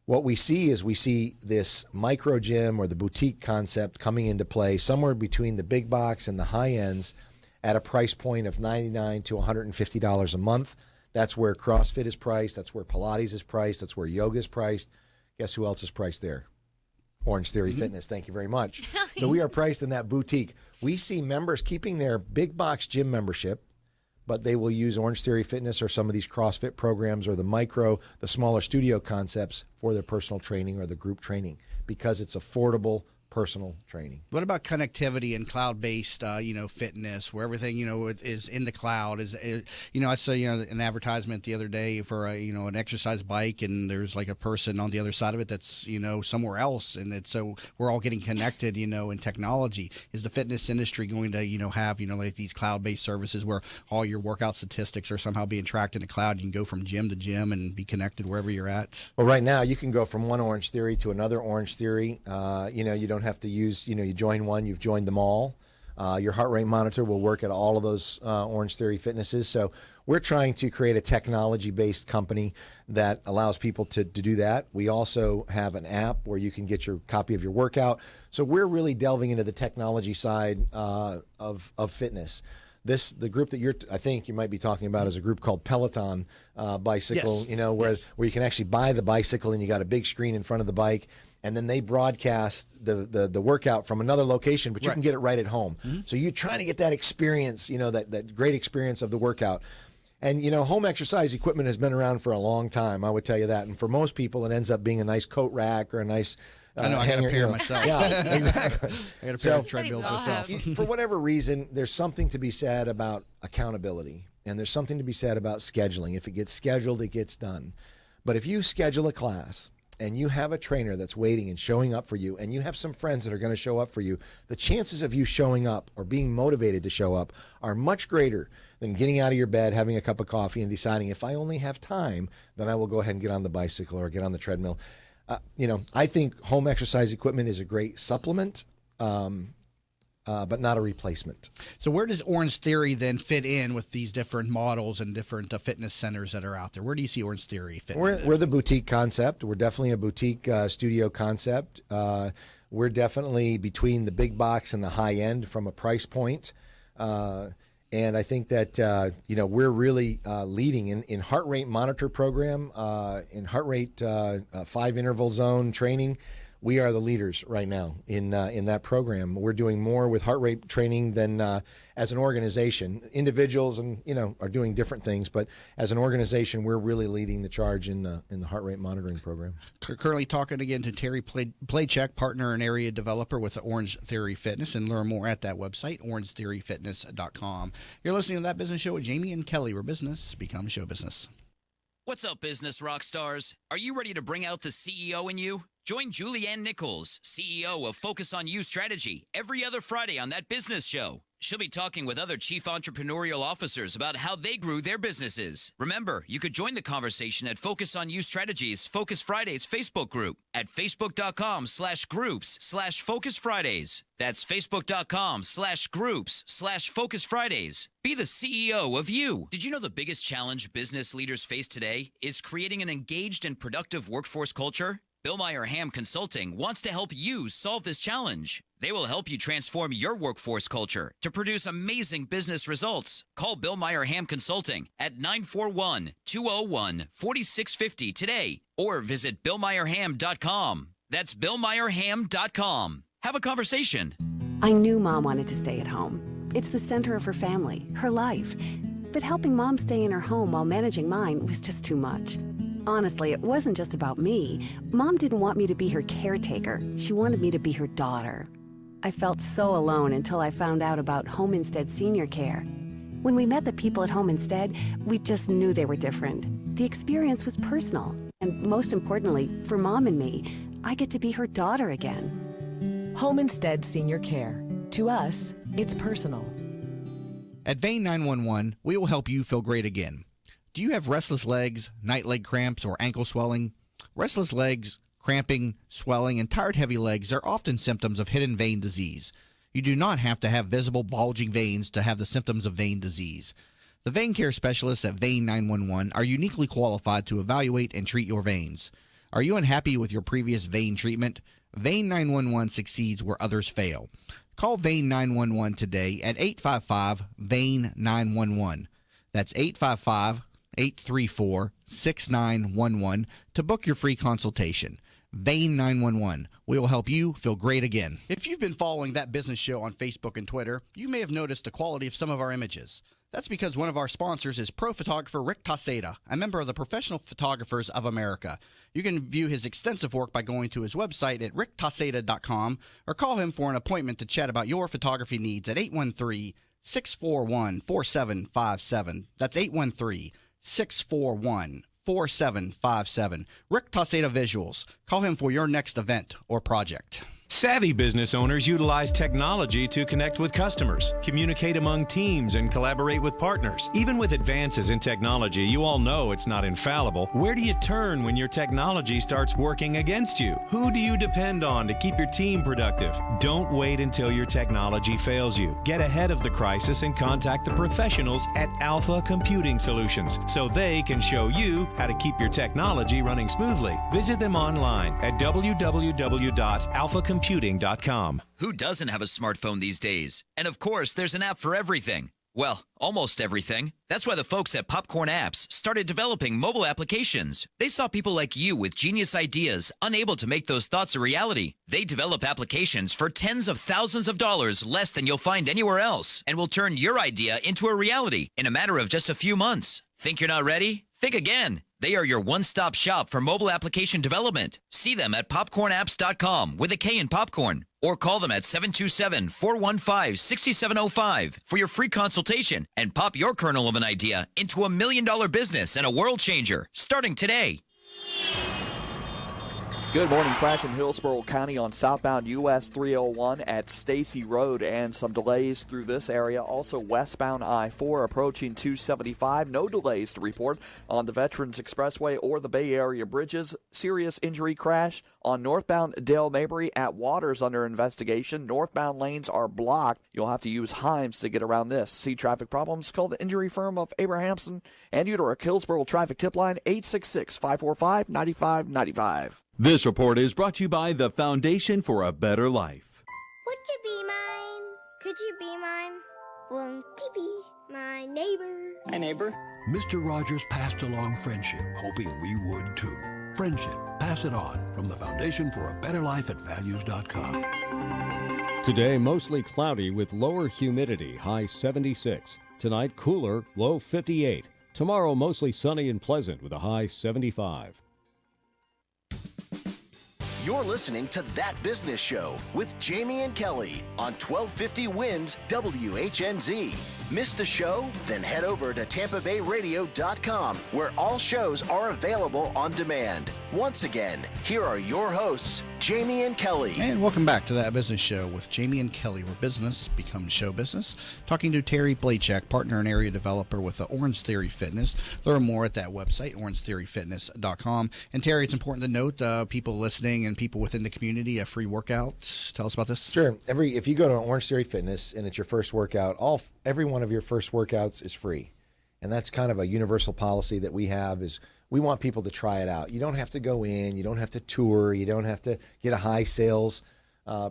What we see is this micro gym or the boutique concept coming into play somewhere between the big box and the high ends at a price point of $99 to $150 a month. That's where CrossFit is priced. That's where Pilates is priced. That's where yoga is priced. Guess who else is priced there? Orange Theory Fitness. Thank you very much. So we are priced in that boutique. We see members keeping their big box gym membership, but they will use Orange Theory Fitness or some of these CrossFit programs or the smaller studio concepts for their personal training or the group training because it's affordable personal training. What about connectivity and cloud-based, fitness, where everything, is in the cloud? I saw, an advertisement the other day for an exercise bike, and there's like a person on the other side of it that's, somewhere else, and so we're all getting connected, in technology. Is the fitness industry going to, have, like these cloud-based services where all your workout statistics are somehow being tracked in the cloud? You can go from gym to gym and be connected wherever you're at. Well, right now you can go from one Orange Theory to another Orange Theory. You don't have to use, you join one, you've joined them all. Your heart rate monitor will work at all of those Orange Theory fitnesses. So we're trying to create a technology-based company that allows people to do that. We also have an app where you can get your copy of your workout. So we're really delving into the technology side of fitness. The group that I think you might be talking about is a group called Peloton Bicycle, yes. Where you can actually buy the bicycle and you got a big screen in front of the bike. And then they broadcast the workout from another location, but you can get it right at home. Mm-hmm. So you're trying to get that experience, that great experience of the workout. And, home exercise equipment has been around for a long time, I would tell you that. And for most people, it ends up being a nice coat rack or a nice I know, hanger, I got a pair myself. Yeah, exactly. I got a pair of treadmills myself. For whatever reason, there's something to be said about accountability. And there's something to be said about scheduling. If it gets scheduled, it gets done. But if you schedule a class and you have a trainer that's waiting and showing up for you, and you have some friends that are going to show up for you, the chances of you showing up or being motivated to show up are much greater than getting out of your bed, having a cup of coffee, and deciding if I only have time, then I will go ahead and get on the bicycle or get on the treadmill. I think home exercise equipment is a great supplement, but not a replacement. So where does Orange Theory then fit in with these different models and different fitness centers that are out there? Where do you see Orange Theory fit in? We're the boutique concept. We're definitely a boutique studio concept. We're definitely between the big box and the high end from a price point. And I think that, we're really leading in heart rate monitor program, in heart rate 5-interval zone training. We are the leaders right now in that program. We're doing more with heart rate training than as an organization. Individuals are doing different things, but as an organization, we're really leading the charge in the heart rate monitoring program. Currently talking again to Terry Playcheck, partner and area developer with Orange Theory Fitness, and learn more at that website, orangetheoryfitness.com. You're listening to That Business Show with Jamie and Kelly, where business becomes show business. What's up, business rock stars? Are you ready to bring out the CEO in you? Join Julianne Nichols, CEO of Focus on You Strategy, every other Friday on That Business Show. She'll be talking with other chief entrepreneurial officers about how they grew their businesses. Remember, you could join the conversation at Focus on You Strategies Focus Fridays Facebook group at facebook.com/groups/Focus Fridays. That's facebook.com/groups/Focus Fridays. Be the CEO of you. Did you know the biggest challenge business leaders face today is creating an engaged and productive workforce culture? Bill Meyer Ham Consulting wants to help you solve this challenge. They will help you transform your workforce culture to produce amazing business results. Call Bill Meyer Ham Consulting at 941-201-4650 today or visit BillMeyerHam.com. That's BillMeyerHam.com. Have a conversation. I knew Mom wanted to stay at home. It's the center of her family, her life. But helping Mom stay in her home while managing mine was just too much. Honestly, it wasn't just about me. Mom didn't want me to be her caretaker. She wanted me to be her daughter. I felt so alone until I found out about Home Instead Senior Care. When we met the people at Home Instead, we just knew they were different. The experience was personal. And most importantly, for Mom and me, I get to be her daughter again. Home Instead Senior Care. To us, it's personal. At Vein 911, we will help you feel great again. Do you have restless legs, night leg cramps, or ankle swelling? Restless legs, cramping, swelling, and tired heavy legs are often symptoms of hidden vein disease. You do not have to have visible bulging veins to have the symptoms of vein disease. The vein care specialists at Vein 911 are uniquely qualified to evaluate and treat your veins. Are you unhappy with your previous vein treatment? Vein 911 succeeds where others fail. Call Vein 911 today at 855-VEIN-911. That's 855-834-6911 to book your free consultation. Vein 911. We will help you feel great again. If you've been following That Business Show on Facebook and Twitter, you may have noticed the quality of some of our images. That's because one of our sponsors is pro photographer Rick Taseda, a member of the Professional Photographers of America. You can view his extensive work by going to his website at ricktaseda.com or call him for an appointment to chat about your photography needs at 813-641-4757. That's 813-641-4757. Rick Taseda Visuals. Call him for your next event or project. Savvy business owners utilize technology to connect with customers, communicate among teams, and collaborate with partners. Even with advances in technology, you all know it's not infallible. Where do you turn when your technology starts working against you? Who do you depend on to keep your team productive? Don't wait until your technology fails you. Get ahead of the crisis and contact the professionals at Alpha Computing Solutions so they can show you how to keep your technology running smoothly. Visit them online at www.alphacomputing.com. Who doesn't have a smartphone these days? And of course, there's an app for everything. Well, almost everything. That's why the folks at Popcorn Apps started developing mobile applications. They saw people like you with genius ideas, unable to make those thoughts a reality. They develop applications for tens of thousands of dollars less than you'll find anywhere else, and will turn your idea into a reality in a matter of just a few months. Think you're not ready? Think again. They are your one-stop shop for mobile application development. See them at popcornapps.com with a K in popcorn, or call them at 727-415-6705 for your free consultation and pop your kernel of an idea into $1 million business and a world changer starting today. Good morning. Crash in Hillsborough County on southbound US 301 at Stacy Road, and some delays through this area. Also westbound I-4 approaching 275. No delays to report on the Veterans Expressway or the Bay Area bridges. Serious injury crash on northbound Dale Mabry at Waters under investigation. Northbound lanes are blocked. You'll have to use Himes to get around this. See traffic problems? Call the injury firm of Abrahamson and Uterick. Hillsborough Traffic Tip Line 866-545-9595. This report is brought to you by the Foundation for a Better Life. Would you be mine? Could you be mine? Won't you be my neighbor? Hi, neighbor. Mr. Rogers passed along friendship, hoping we would too. Friendship. Pass it on from the Foundation for a Better Life at values.com. Today, mostly cloudy with lower humidity, high 76. Tonight, cooler, low 58. Tomorrow, mostly sunny and pleasant with a high 75. You're listening to That Business Show with Jamie and Kelly on 1250 Wins WHNZ. Missed a show? Then head over to TampaBayRadio.com, where all shows are available on demand. Once again, here are your hosts, Jamie and Kelly. And welcome back to That Business Show with Jamie and Kelly, where business becomes show business. Talking to Terry Blachek, partner and area developer with Orange Theory Fitness. Learn more at that website, orangetheoryfitness.com. And Terry, it's important to note, people listening and people within the community, a free workout. Tell us about this. Sure. If you go to Orange Theory Fitness and it's your first workout, every one of your first workouts is free. And that's kind of a universal policy that we have is we want people to try it out. You don't have to go in. You don't have to tour. You don't have to get a high sales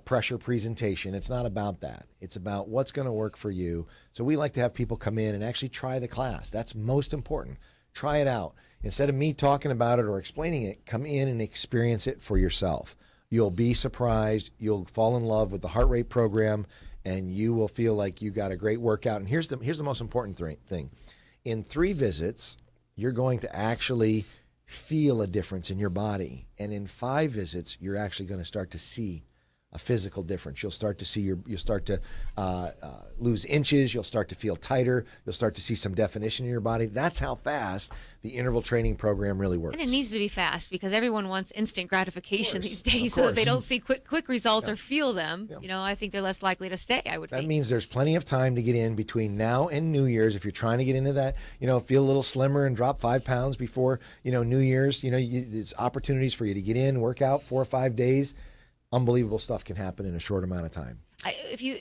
pressure presentation. It's not about that. It's about what's going to work for you. So we like to have people come in and actually try the class. That's most important. Try it out. Instead of me talking about it or explaining it, come in and experience it for yourself. You'll be surprised. You'll fall in love with the heart rate program, and you will feel like you got a great workout. And here's the most important thing. In 3 visits, you're going to actually feel a difference in your body. And in 5 visits, you're actually going to start to see a physical difference. You'll start to see you'll start to lose inches. You'll start to feel tighter. You'll start to see some definition in your body. That's how fast the interval training program really works. And it needs to be fast because everyone wants instant gratification these days. So if they don't see quick results or feel them, I think they're less likely to stay, I would think. That means there's plenty of time to get in between now and New Year's. If you're trying to get into that, feel a little slimmer and drop 5 pounds before, New Year's, there's opportunities for you to get in, work out 4 or 5 days. Unbelievable stuff can happen in a short amount of time.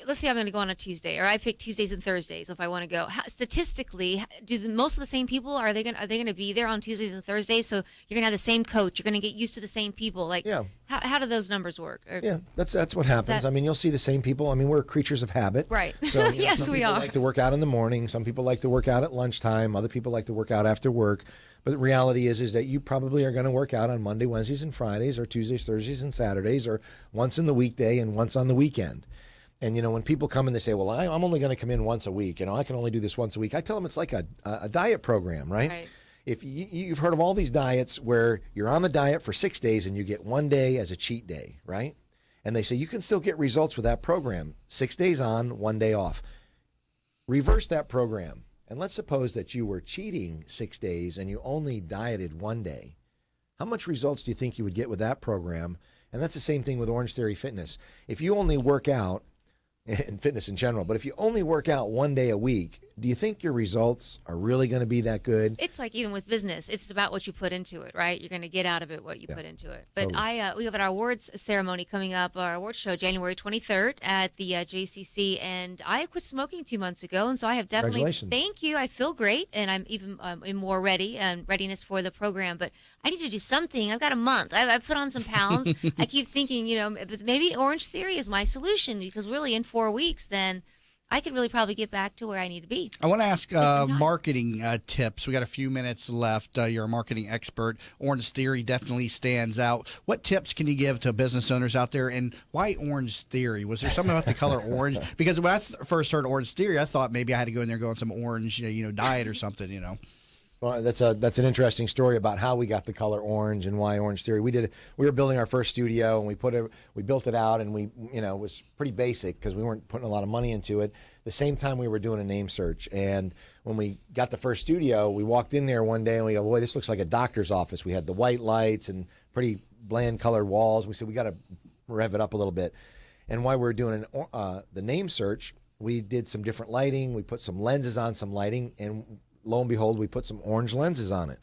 Let's say I'm going to go on a Tuesday, or I pick Tuesdays and Thursdays if I want to go. Statistically, do most of the same people are they going to be there on Tuesdays and Thursdays? So you're going to have the same coach. You're going to get used to the same people. How do those numbers work? That's what happens. You'll see the same people. We're creatures of habit, right? So yes, some we people are. Like to work out in the morning. Some people like to work out at lunchtime. Other people like to work out after work. But the reality is that you probably are going to work out on Monday, Wednesdays, and Fridays, or Tuesdays, Thursdays, and Saturdays, or once in the weekday and once on the weekend. And, when people come and they say, well, I'm only going to come in once a week, I can only do this once a week. I tell them it's like a diet program, right? If you've heard of all these diets where you're on the diet for 6 days and you get 1 day as a cheat day, right? And they say you can still get results with that program. 6 days on, 1 day off. Reverse that program. And let's suppose that you were cheating 6 days and you only dieted 1 day. How much results do you think you would get with that program? And that's the same thing with Orange Theory Fitness. If you only work out, in fitness in general, but if you only work out 1 day a week, do you think your results are really going to be that good? It's like even with business, it's about what you put into it, right? You're going to get out of it what you put into it. But totally. We have our awards ceremony coming up, our awards show, January 23rd at the JCC, and I quit smoking 2 months ago, and so I have definitely. Congratulations. Thank you. I feel great, and I'm even more ready and readiness for the program. But I need to do something. I've got a month. I've put on some pounds. I keep thinking, but maybe Orange Theory is my solution because really in 4 weeks, then I could really probably get back to where I need to be. I want to ask marketing tips. We got a few minutes left. You're a marketing expert. Orange Theory definitely stands out. What tips can you give to business owners out there, and why Orange Theory? Was there something about the color orange? Because when I first heard Orange Theory, I thought maybe I had to go in there and go on some orange, diet or something, Well, that's an interesting story about how we got the color orange and why Orange Theory. We were building our first studio and we built it out, and it was pretty basic because we weren't putting a lot of money into it. The same time we were doing a name search, and when we got the first studio, we walked in there one day and we go, boy, this looks like a doctor's office. We had the white lights and pretty bland colored walls. We said we got to rev it up a little bit. And while we were doing the name search, we did some different lighting. We put some lenses on some lighting, and lo and behold, we put some orange lenses on it.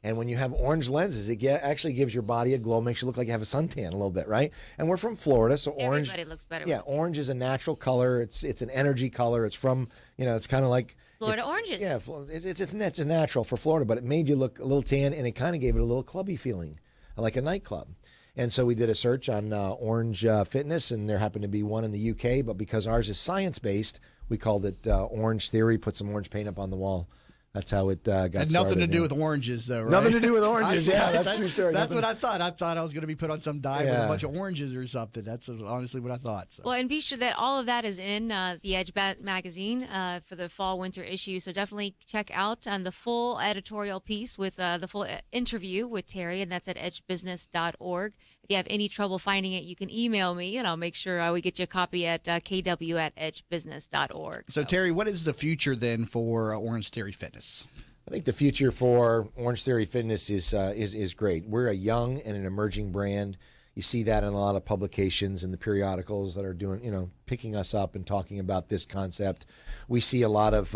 And when you have orange lenses, it actually gives your body a glow, makes you look like you have a suntan a little bit, right? And we're from Florida, so orange. Everybody looks better. Yeah, orange is a natural color. It's an energy color. It's from, it's kind of like Florida oranges. Yeah, it's natural for Florida, but it made you look a little tan, and it kind of gave it a little clubby feeling, like a nightclub. And so we did a search on Orange Fitness, and there happened to be one in the UK, but because ours is science-based, we called it Orange Theory, put some orange paint up on the wall. That's how it got started. Had nothing to do with oranges, though, right? Nothing to do with oranges, that's true story. That's what I thought. I thought I was going to be put on some diet with a bunch of oranges or something. That's honestly what I thought. So. Well, and be sure that all of that is in the Edge magazine for the fall-winter issue. So definitely check out the full editorial piece with the full interview with Terry, and that's at edgebusiness.org. If you have any trouble finding it, you can email me, and I'll make sure we get you a copy at kw@edgebusiness.org. So, Terry, what is the future then for Orange Theory Fitness? I think the future for Orange Theory Fitness is great. We're a young and an emerging brand. You see that in a lot of publications and the periodicals that are doing, picking us up and talking about this concept. We see a lot of,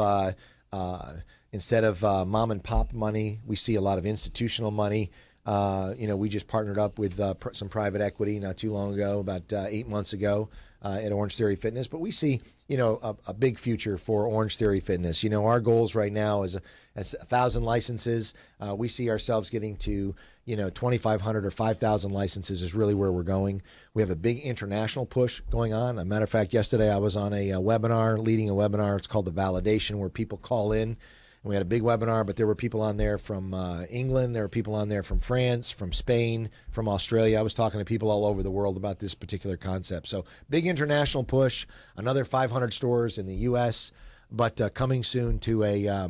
instead of mom and pop money, we see a lot of institutional money. We just partnered up with some private equity not too long ago, about 8 months ago, at Orange Theory Fitness. But we see, a big future for Orange Theory Fitness. Our goals right now is 1,000 licenses. We see ourselves getting to, 2,500 or 5,000 licenses is really where we're going. We have a big international push going on. As a matter of fact, yesterday I was on a webinar, leading a webinar. It's called The Validation, where people call in. We had a big webinar, but there were people on there from England. There were people on there from France, from Spain, from Australia. I was talking to people all over the world about this particular concept. So big international push, another 500 stores in the U.S., but coming soon to a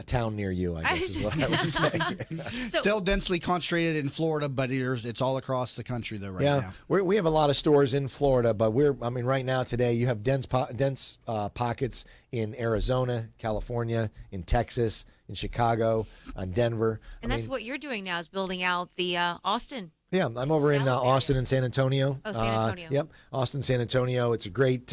town near you, I guess is what I would say. Still densely concentrated in Florida, but it's all across the country, though, now. We have a lot of stores in Florida, but right now today you have dense pockets in Arizona, California, in Texas, in Chicago, Denver. And that's what you're doing now, is building out the Austin. Yeah, I'm over in Austin and San Antonio. Oh, San Antonio. Yep, Austin, San Antonio. It's a great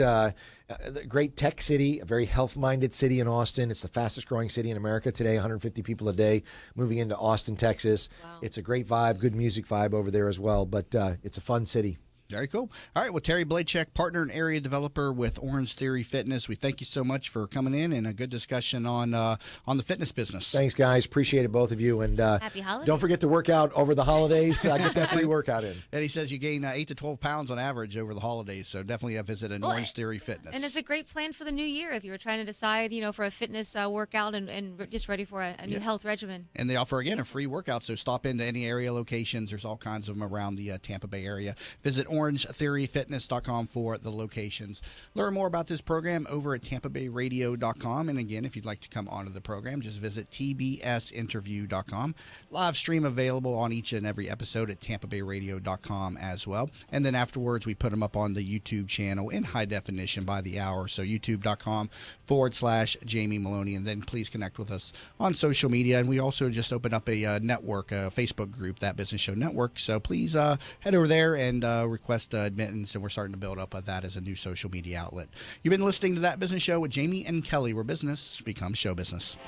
tech city, a very health-minded city in Austin. It's the fastest-growing city in America today, 150 people a day moving into Austin, Texas. Wow. It's a great vibe, good music vibe over there as well, but it's a fun city. Very cool. All right. Well, Terry Blachek, partner and area developer with Orange Theory Fitness. We thank you so much for coming in and a good discussion on the fitness business. Thanks, guys. Appreciate it, both of you. And happy holidays. Don't forget to work out over the holidays. Get that free workout in. And he says you gain 8 to 12 pounds on average over the holidays. So definitely visit an Orange Theory Fitness. And it's a great plan for the new year if you were trying to decide, for a fitness workout and just ready for a new health regimen. And they offer, again, a free workout. So stop into any area locations. There's all kinds of them around the Tampa Bay area. Visit OrangeTheoryFitness.com for the locations. Learn more about this program over at TampaBayRadio.com. And again, if you'd like to come onto the program, just visit TBSInterview.com. Live stream available on each and every episode at TampaBayRadio.com as well. And then afterwards, we put them up on the YouTube channel in high definition by the hour. So YouTube.com/Jamie Maloney. And then please connect with us on social media. And we also just opened up a network, a Facebook group, That Business Show Network. So please head over there and request admittance. And we're starting to build up that as a new social media outlet. You've been listening to That Business Show with Jamie and Kelly, where business becomes show business.